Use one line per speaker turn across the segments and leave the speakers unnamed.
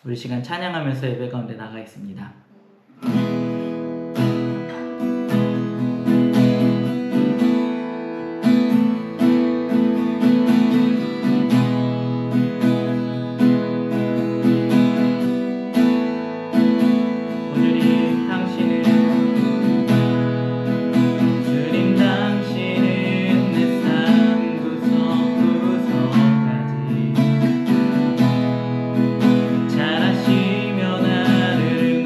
우리 시간 찬양하면서 예배 가운데 나가겠습니다.
잘하시며 나를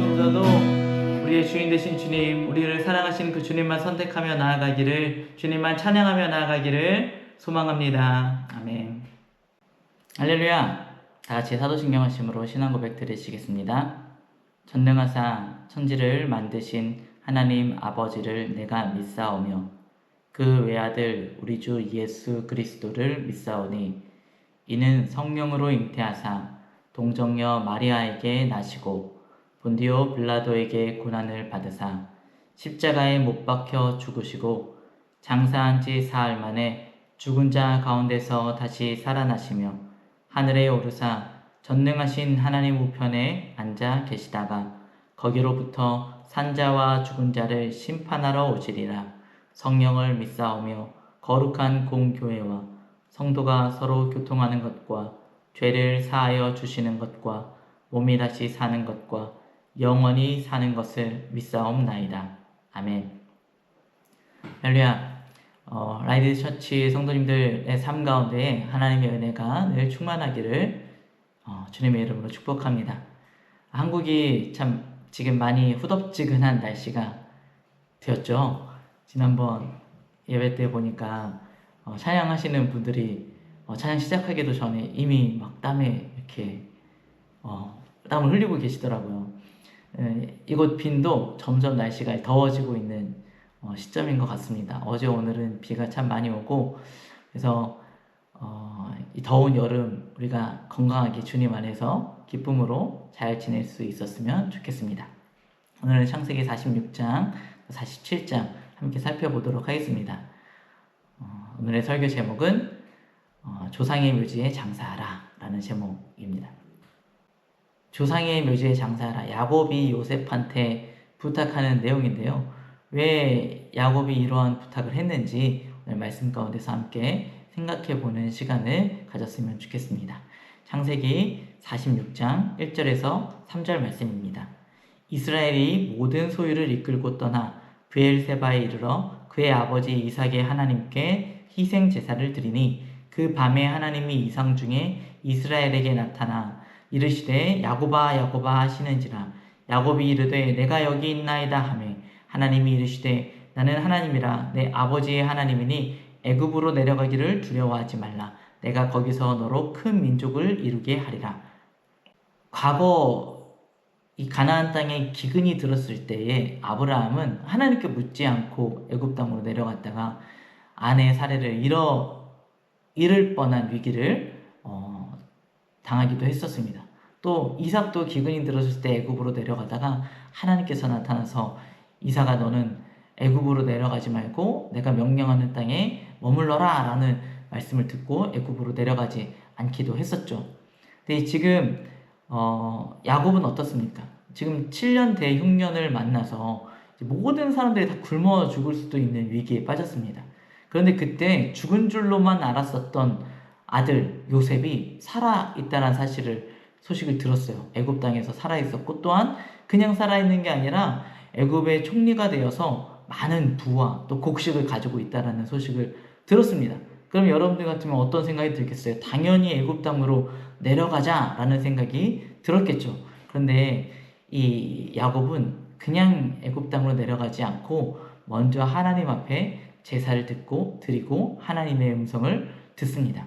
가운데서도 우리의 주인 되신 주님, 우리를 사랑하시는 그 주님만 선택하며 나아가기를, 주님만 찬양하며 나아가기를 소망합니다. 아멘. 할렐루야. 다 같이 사도신경 하심으로 신앙 고백 드리시겠습니다. 전능하사 천지를 만드신 하나님 아버지를 내가 믿사오며 그 외아들 우리 주 예수 그리스도를 믿사오니 이는 성령으로 잉태하사 동정녀 마리아에게 나시고 본디오 빌라도에게 고난을 받으사 십자가에 못 박혀 죽으시고 장사한 지 사흘 만에 죽은 자 가운데서 다시 살아나시며 하늘에 오르사 전능하신 하나님 우편에 앉아 계시다가 거기로부터 산자와 죽은 자를 심판하러 오시리라. 성령을 믿사오며 거룩한 공교회와 성도가 서로 교통하는 것과 죄를 사하여 주시는 것과 몸이 다시 사는 것과 영원히 사는 것을 믿사옵나이다. 아멘. 할렐루야. 라이드 처치 성도님들의 삶 가운데 하나님의 은혜가 늘 충만하기를 주님의 이름으로 축복합니다. 한국이 참 지금 많이 후덥지근한 날씨가 되었죠. 지난번 예배 때 보니까 찬양하시는 분들이 찬양 시작하기도 전에 이미 막 땀에 이렇게 땀을 흘리고 계시더라고요. 이곳 빈도 점점 날씨가 더워지고 있는 시점인 것 같습니다. 어제 오늘은 비가 참 많이 오고 그래서 이 더운 여름 우리가 건강하게 주님 안에서 기쁨으로 잘 지낼 수 있었으면 좋겠습니다. 오늘은 창세기 46장, 47장 함께 살펴보도록 하겠습니다. 오늘의 설교 제목은 조상의 묘지에 장사하라 라는 제목입니다. 조상의 묘지에 장사하라. 야곱이 요셉한테 부탁하는 내용인데요. 왜 야곱이 이러한 부탁을 했는지 오늘 말씀 가운데서 함께 생각해보는 시간을 가졌으면 좋겠습니다. 창세기 46장 1절에서 3절 말씀입니다. 이스라엘이 모든 소유를 이끌고 떠나 브엘세바에 이르러 그의 아버지 이삭의 하나님께 희생 제사를 드리니 그 밤에 하나님이 이상 중에 이스라엘에게 나타나 이르시되 야곱아 야곱아 하시는지라. 야곱이 이르되 내가 여기 있나이다 하매 하나님이 이르시되 나는 하나님이라 내 아버지의 하나님이니 애굽으로 내려가기를 두려워하지 말라. 내가 거기서 너로 큰 민족을 이루게 하리라. 과거 이 가나안 땅에 기근이 들었을 때에 아브라함은 하나님께 묻지 않고 애굽 땅으로 내려갔다가 아내의 살해를 잃을 뻔한 위기를 당하기도 했었습니다. 또 이삭도 기근이 들었을 때 애굽으로 내려가다가 하나님께서 나타나서 이삭아 너는 애굽으로 내려가지 말고 내가 명령하는 땅에 머물러라 라는 말씀을 듣고 애굽으로 내려가지 않기도 했었죠. 근데 지금 야곱은 어떻습니까? 지금 7년 대흉년을 만나서 모든 사람들이 다 굶어 죽을 수도 있는 위기에 빠졌습니다. 그런데 그때 죽은 줄로만 알았었던 아들 요셉이 살아있다는 소식을 들었어요. 애굽 땅에서 살아있었고 또한 그냥 살아있는 게 아니라 애굽의 총리가 되어서 많은 부와 또 곡식을 가지고 있다는 소식을 들었습니다. 그럼 여러분들 같으면 어떤 생각이 들겠어요? 당연히 애굽 땅으로 내려가자라는 생각이 들었겠죠. 그런데 이 야곱은 그냥 애굽 땅으로 내려가지 않고 먼저 하나님 앞에 제사를 드리고 하나님의 음성을 듣습니다.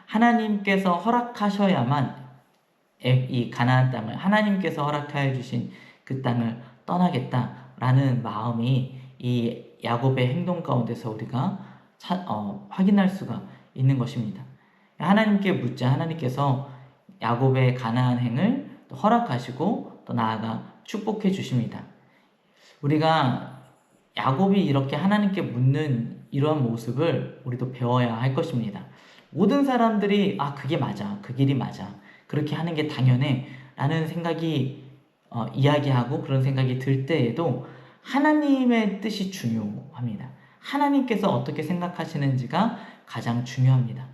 하나님께서 허락하셔야만 이 가나안 땅을 하나님께서 허락하여 주신 그 땅을 떠나겠다라는 마음이 이 야곱의 행동 가운데서 우리가 확인할 수가 있는 것입니다. 하나님께 묻자 하나님께서 야곱의 가나안 행을 또 허락하시고 또 나아가 축복해 주십니다. 우리가 야곱이 이렇게 하나님께 묻는 이러한 모습을 우리도 배워야 할 것입니다. 모든 사람들이 그게 맞아, 그 길이 맞아, 그렇게 하는 게 당연해 라는 생각이 이야기하고 그런 생각이 들 때에도 하나님의 뜻이 중요합니다. 하나님께서 어떻게 생각하시는지가 가장 중요합니다.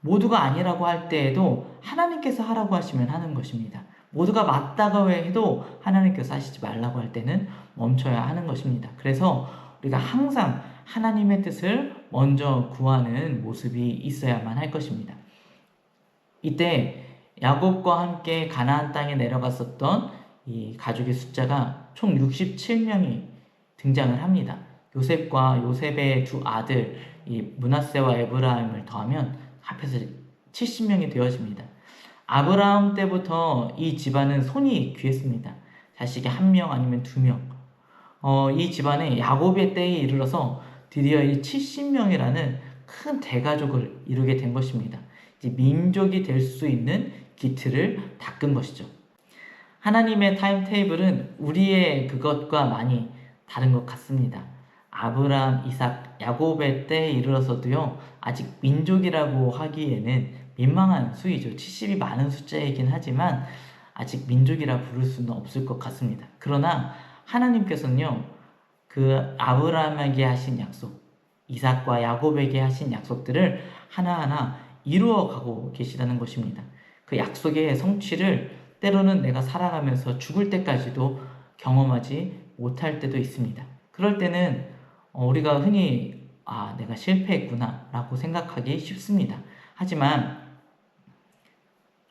모두가 아니라고 할 때에도 하나님께서 하라고 하시면 하는 것입니다. 모두가 맞다고 해도 하나님께서 하시지 말라고 할 때는 멈춰야 하는 것입니다. 그래서 우리가 항상 하나님의 뜻을 먼저 구하는 모습이 있어야만 할 것입니다. 이때 야곱과 함께 가나안 땅에 내려갔었던 이 가족의 숫자가 총 67명이 등장을 합니다. 요셉과 요셉의 두 아들 이 므낫세와 에브라임을 더하면 합해서 70명이 되어집니다. 아브라함 때부터 이 집안은 손이 귀했습니다. 자식이 1명 아니면 2명. 이 집안에 야곱의 때에 이르러서 드디어 이 70명이라는 큰 대가족을 이루게 된 것입니다. 이제 민족이 될 수 있는 기틀을 닦은 것이죠. 하나님의 타임테이블은 우리의 그것과 많이 다른 것 같습니다. 아브라함, 이삭, 야곱의 때에 이르러서도요, 아직 민족이라고 하기에는 민망한 수이죠. 70이 많은 숫자이긴 하지만 아직 민족이라 부를 수는 없을 것 같습니다. 그러나 하나님께서는요, 그 아브라함에게 하신 약속, 이삭과 야곱에게 하신 약속들을 하나하나 이루어가고 계시다는 것입니다. 그 약속의 성취를 때로는 내가 살아가면서 죽을 때까지도 경험하지 못할 때도 있습니다. 그럴 때는 우리가 흔히 내가 실패했구나 라고 생각하기 쉽습니다. 하지만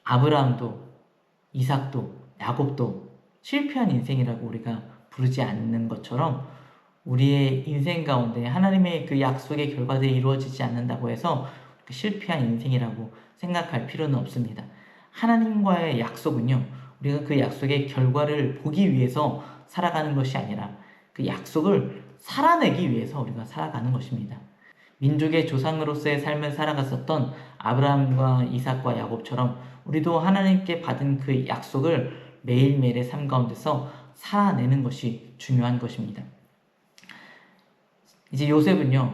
아브라함도 이삭도 야곱도 실패한 인생이라고 우리가 부르지 않는 것처럼 우리의 인생 가운데 하나님의 그 약속의 결과들이 이루어지지 않는다고 해서 실패한 인생이라고 생각할 필요는 없습니다. 하나님과의 약속은요, 우리가 그 약속의 결과를 보기 위해서 살아가는 것이 아니라 그 약속을 살아내기 위해서 우리가 살아가는 것입니다. 민족의 조상으로서의 삶을 살아갔었던 아브라함과 이삭과 야곱처럼 우리도 하나님께 받은 그 약속을 매일매일의 삶 가운데서 살아내는 것이 중요한 것입니다. 이제 요셉은요,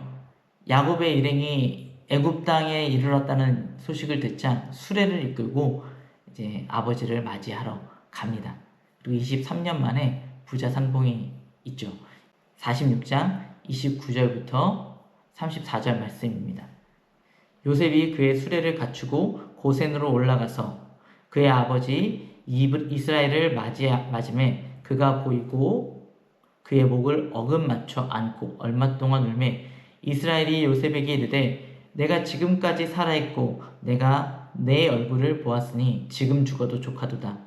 야곱의 일행이 애굽 땅에 이르렀다는 소식을 듣자 수레를 이끌고 이제 아버지를 맞이하러 갑니다. 그리고 23년 만에 부자 상봉이 있죠. 46장 29절부터 34절 말씀입니다. 요셉이 그의 수레를 갖추고 고센으로 올라가서 그의 아버지 이스라엘을 맞음에 그가 보이고 그의 목을 어금 맞춰 안고 얼마 동안 울매 이스라엘이 요셉에게 이르되 내가 지금까지 살아있고 내가 내 얼굴을 보았으니 지금 죽어도 족하도다.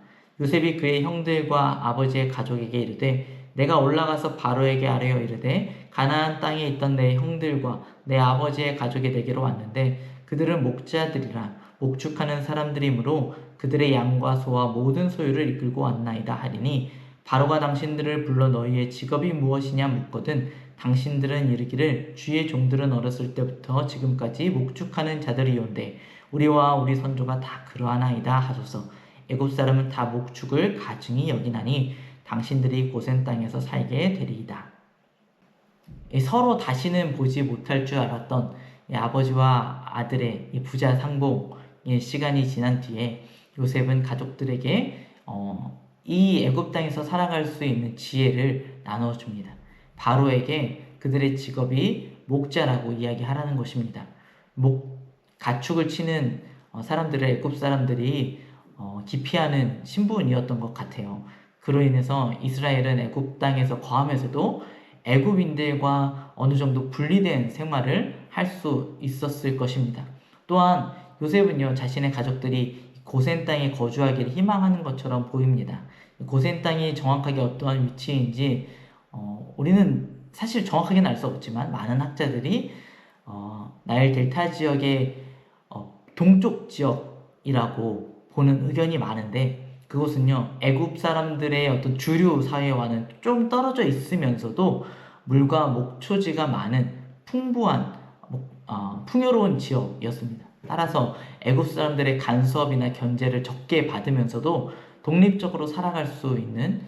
요셉이 그의 형들과 아버지의 가족에게 이르되 내가 올라가서 바로에게 아뢰어 이르되 가나안 땅에 있던 내 형들과 내 아버지의 가족이 내게로 왔는데 그들은 목자들이라 목축하는 사람들이므로 그들의 양과 소와 모든 소유를 이끌고 왔나이다 하리니 바로가 당신들을 불러 너희의 직업이 무엇이냐 묻거든 당신들은 이르기를 주의 종들은 어렸을 때부터 지금까지 목축하는 자들이온데 우리와 우리 선조가 다 그러하나이다 하소서. 애굽 사람은 다 목축을 가증히 여기나니 당신들이 고센 땅에서 살게 되리이다. 서로 다시는 보지 못할 줄 알았던 아버지와 아들의 부자 상봉의 시간이 지난 뒤에 요셉은 가족들에게 이 애굽 땅에서 살아갈 수 있는 지혜를 나눠줍니다. 바로에게 그들의 직업이 목자라고 이야기하라는 것입니다. 가축을 치는 사람들을 애굽 사람들이 기피하는 신분이었던 것 같아요. 그로 인해서 이스라엘은 애굽 땅에서 거하면서도 애굽인들과 어느 정도 분리된 생활을 할 수 있었을 것입니다. 또한 요셉은요, 자신의 가족들이 고센 땅에 거주하기를 희망하는 것처럼 보입니다. 고센 땅이 정확하게 어떠한 위치인지 우리는 사실 정확하게는 알 수 없지만 많은 학자들이 나일 델타 지역의 동쪽 지역이라고 보는 의견이 많은데 그곳은요 애굽 사람들의 어떤 주류 사회와는 좀 떨어져 있으면서도 물과 목초지가 많은 풍부한 풍요로운 지역이었습니다. 따라서 애굽 사람들의 간섭이나 견제를 적게 받으면서도 독립적으로 살아갈 수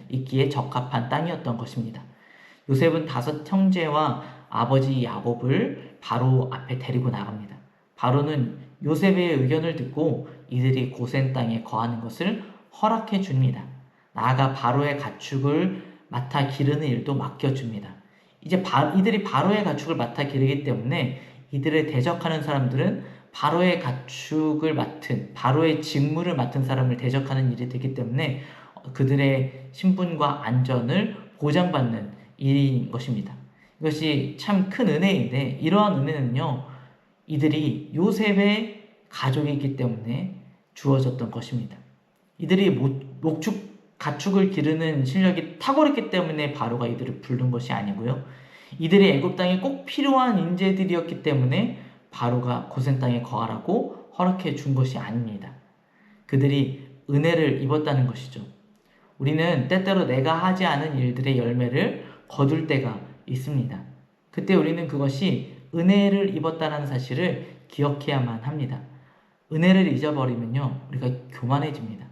있기에 적합한 땅이었던 것입니다. 요셉은 5 형제와 아버지 야곱을 바로 앞에 데리고 나갑니다. 바로는 요셉의 의견을 듣고 이들이 고센 땅에 거하는 것을 허락해 줍니다. 나아가 바로의 가축을 맡아 기르는 일도 맡겨줍니다. 이제 이들이 바로의 가축을 맡아 기르기 때문에 이들을 대적하는 사람들은 바로의 가축을 맡은, 바로의 직무를 맡은 사람을 대적하는 일이 되기 때문에 그들의 신분과 안전을 보장받는 일인 것입니다. 이것이 참 큰 은혜인데 이러한 은혜는요, 이들이 요셉의 가족이기 때문에 주어졌던 것입니다. 이들이 목축 가축을 기르는 실력이 탁월했기 때문에 바로가 이들을 부른 것이 아니고요. 이들이 애굽 땅에 꼭 필요한 인재들이었기 때문에 바로가 고센 땅에 거하라고 허락해 준 것이 아닙니다. 그들이 은혜를 입었다는 것이죠. 우리는 때때로 내가 하지 않은 일들의 열매를 거둘 때가 있습니다. 그때 우리는 그것이 은혜를 입었다는 사실을 기억해야만 합니다. 은혜를 잊어버리면요, 우리가 교만해집니다.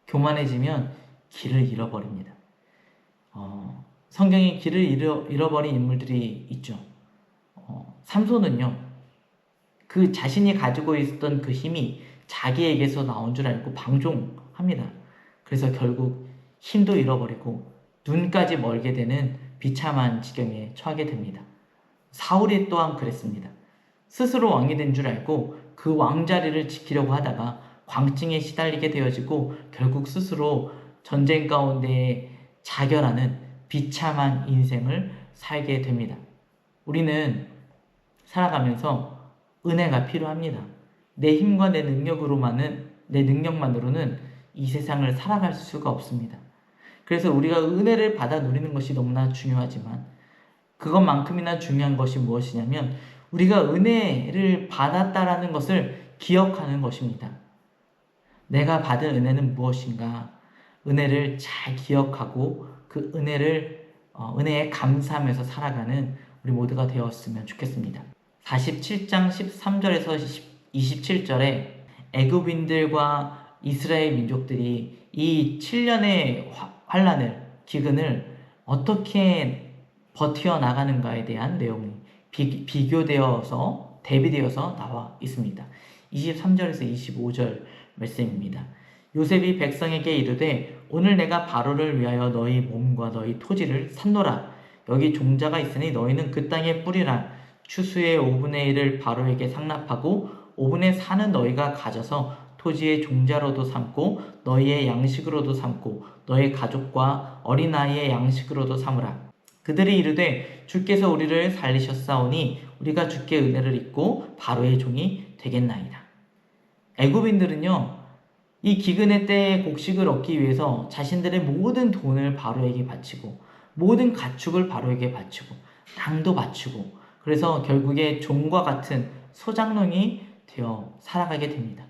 교만해지면 길을 잃어버립니다. 성경에 길을 잃어버린 인물들이 있죠. 삼손은요, 그 자신이 가지고 있었던 그 힘이 자기에게서 나온 줄 알고 방종합니다. 그래서 결국 힘도 잃어버리고 눈까지 멀게 되는 비참한 지경에 처하게 됩니다. 사울이 또한 그랬습니다. 스스로 왕이 된 줄 알고 그 왕자리를 지키려고 하다가 광증에 시달리게 되어지고 결국 스스로 전쟁 가운데 자결하는 비참한 인생을 살게 됩니다. 우리는 살아가면서 은혜가 필요합니다. 내 힘과 내 능력만으로는 이 세상을 살아갈 수가 없습니다. 그래서 우리가 은혜를 받아 누리는 것이 너무나 중요하지만 그것만큼이나 중요한 것이 무엇이냐면 우리가 은혜를 받았다라는 것을 기억하는 것입니다. 내가 받은 은혜는 무엇인가? 은혜를 잘 기억하고 그 은혜에 감사하면서 살아가는 우리 모두가 되었으면 좋겠습니다. 47장 13절에서 27절에 애굽인들과 이스라엘 민족들이 이 7년의 환란을, 기근을 어떻게 버텨나가는가에 대한 내용이 비교되어서 대비되어서 나와 있습니다. 23절에서 25절 말씀입니다. 요셉이 백성에게 이르되 오늘 내가 바로를 위하여 너희 몸과 너희 토지를 샀노라. 여기 종자가 있으니 너희는 그 땅에 뿌리라. 추수의 5분의 1을 바로에게 상납하고 5분의 4는 너희가 가져서 토지의 종자로도 삼고 너희의 양식으로도 삼고 너희 가족과 어린아이의 양식으로도 삼으라. 그들이 이르되 주께서 우리를 살리셨사오니 우리가 주께 은혜를 입고 바로의 종이 되겠나이다. 애굽인들은요, 이 기근의 때에 곡식을 얻기 위해서 자신들의 모든 돈을 바로에게 바치고 모든 가축을 바로에게 바치고 땅도 바치고 그래서 결국에 종과 같은 소장농이 되어 살아가게 됩니다.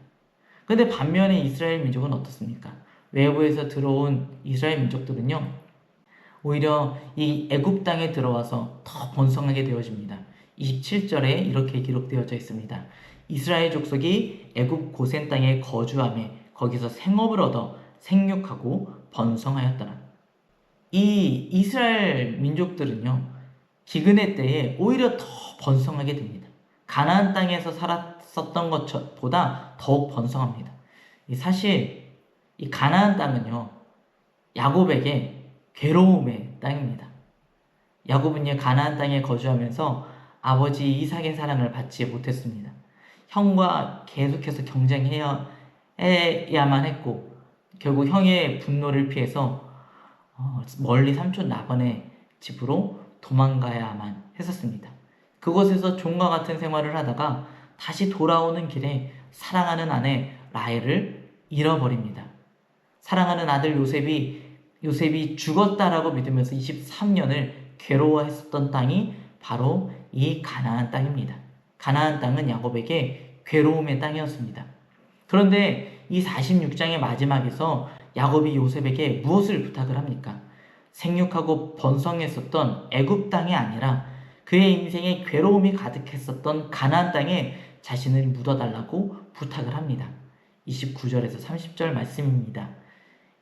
그런데 반면에 이스라엘 민족은 어떻습니까? 외부에서 들어온 이스라엘 민족들은요, 오히려 이 애굽 땅에 들어와서 더 번성하게 되어집니다. 27절에 이렇게 기록되어져 있습니다. 이스라엘 족속이 애굽 고센 땅에 거주하며 거기서 생업을 얻어 생육하고 번성하였더라. 이 이스라엘 민족들은요, 기근의 때에 오히려 더 번성하게 됩니다. 가나안 땅에서 살았었던 것보다 더욱 번성합니다. 사실 이 가나안 땅은요, 야곱에게 괴로움의 땅입니다. 야곱은요, 가나안 땅에 거주하면서 아버지 이삭의 사랑을 받지 못했습니다. 형과 계속해서 경쟁해야만 했고 결국 형의 분노를 피해서 멀리 삼촌 라반의 집으로 도망가야만 했었습니다. 그곳에서 종과 같은 생활을 하다가 다시 돌아오는 길에 사랑하는 아내 라헬을 잃어버립니다. 사랑하는 아들 요셉이 죽었다라고 믿으면서 23년을 괴로워했었던 땅이 바로 이 가나안 땅입니다. 가나안 땅은 야곱에게 괴로움의 땅이었습니다. 그런데 이 46장의 마지막에서 야곱이 요셉에게 무엇을 부탁을 합니까? 생육하고 번성했었던 애굽 땅이 아니라 그의 인생에 괴로움이 가득했었던 가나안 땅에 자신을 묻어달라고 부탁을 합니다. 29절에서 30절 말씀입니다.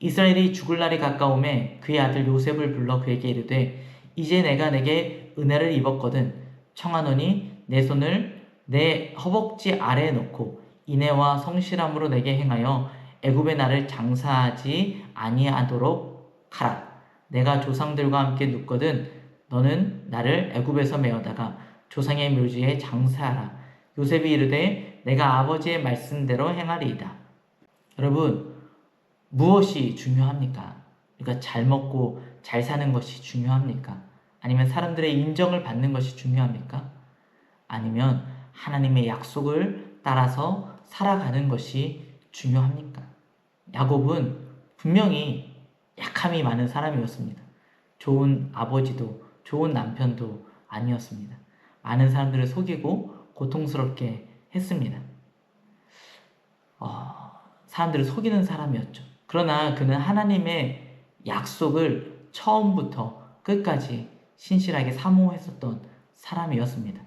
이스라엘이 죽을 날이 가까우매 그의 아들 요셉을 불러 그에게 이르되 이제 내가 내게 은혜를 입었거든 청하노니 내 손을 내 허벅지 아래에 놓고 인애와 성실함으로 내게 행하여 애굽의 나를 장사하지 아니하도록 하라. 내가 조상들과 함께 눕거든 너는 나를 애굽에서 메어다가 조상의 묘지에 장사하라. 요셉이 이르되 내가 아버지의 말씀대로 행하리이다. 여러분, 무엇이 중요합니까? 그러니까 잘 먹고 잘 사는 것이 중요합니까? 아니면 사람들의 인정을 받는 것이 중요합니까? 아니면 하나님의 약속을 따라서 살아가는 것이 중요합니까? 야곱은 분명히 약함이 많은 사람이었습니다. 좋은 아버지도 좋은 남편도 아니었습니다. 많은 사람들을 속이고 고통스럽게 했습니다. 사람들을 속이는 사람이었죠. 그러나 그는 하나님의 약속을 처음부터 끝까지 신실하게 사모했었던 사람이었습니다.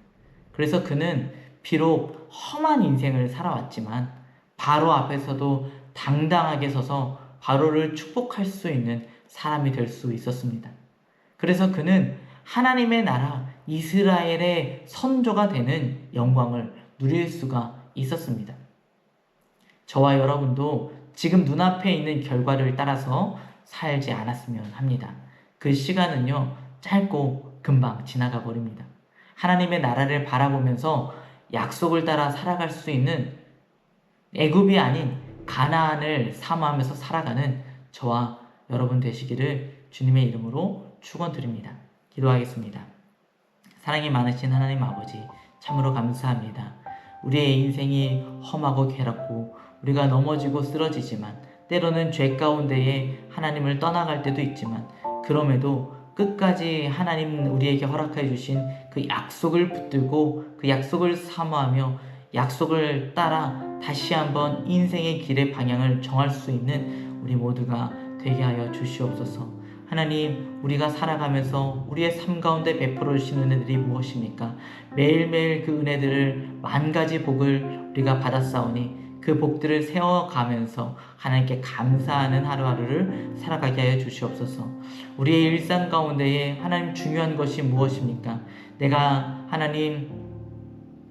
그래서 그는 비록 험한 인생을 살아왔지만 바로 앞에서도 당당하게 서서 바로를 축복할 수 있는 사람이 될 수 있었습니다. 그래서 그는 하나님의 나라 이스라엘의 선조가 되는 영광을 누릴 수가 있었습니다. 저와 여러분도 지금 눈앞에 있는 결과를 따라서 살지 않았으면 합니다. 그 시간은요, 짧고 금방 지나가 버립니다. 하나님의 나라를 바라보면서 약속을 따라 살아갈 수 있는 애굽이 아닌 가나안을 사모하면서 살아가는 저와 여러분 되시기를 주님의 이름으로 축원드립니다. 기도하겠습니다. 사랑이 많으신 하나님 아버지, 참으로 감사합니다. 우리의 인생이 험하고 괴롭고 우리가 넘어지고 쓰러지지만 때로는 죄 가운데에 하나님을 떠나갈 때도 있지만 그럼에도 끝까지 하나님 우리에게 허락해 주신 그 약속을 붙들고 그 약속을 사모하며 약속을 따라 다시 한번 인생의 길의 방향을 정할 수 있는 우리 모두가 되게 하여 주시옵소서. 하나님, 우리가 살아가면서 우리의 삶 가운데 베풀어 주신 은혜들이 무엇입니까? 매일매일 그 은혜들을 만 가지 복을 우리가 받았사오니 그 복들을 세워가면서 하나님께 감사하는 하루하루를 살아가게 하여 주시옵소서. 우리의 일상 가운데에 하나님 중요한 것이 무엇입니까? 내가 하나님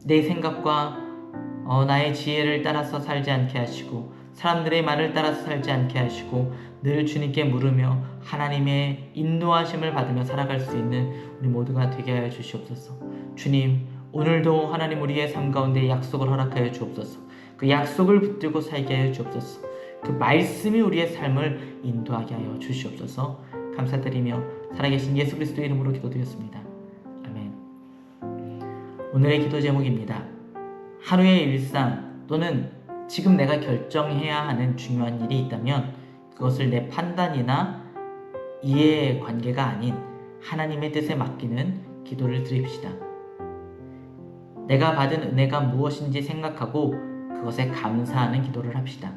내 생각과 나의 지혜를 따라서 살지 않게 하시고 사람들의 말을 따라서 살지 않게 하시고 늘 주님께 물으며 하나님의 인도하심을 받으며 살아갈 수 있는 우리 모두가 되게 하여 주시옵소서. 주님, 오늘도 하나님 우리의 삶 가운데 약속을 허락하여 주옵소서. 그 약속을 붙들고 살게 하여 주옵소서. 그 말씀이 우리의 삶을 인도하게 하여 주시옵소서. 감사드리며 살아계신 예수 그리스도 이름으로 기도드렸습니다. 아멘. 오늘의 기도 제목입니다. 하루의 일상 또는 지금 내가 결정해야 하는 중요한 일이 있다면 그것을 내 판단이나 이해의 관계가 아닌 하나님의 뜻에 맡기는 기도를 드립시다. 내가 받은 은혜가 무엇인지 생각하고 그것에 감사하는 기도를 합시다.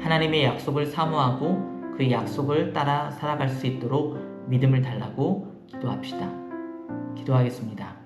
하나님의 약속을 사모하고 그 약속을 따라 살아갈 수 있도록 믿음을 달라고 기도합시다. 기도하겠습니다.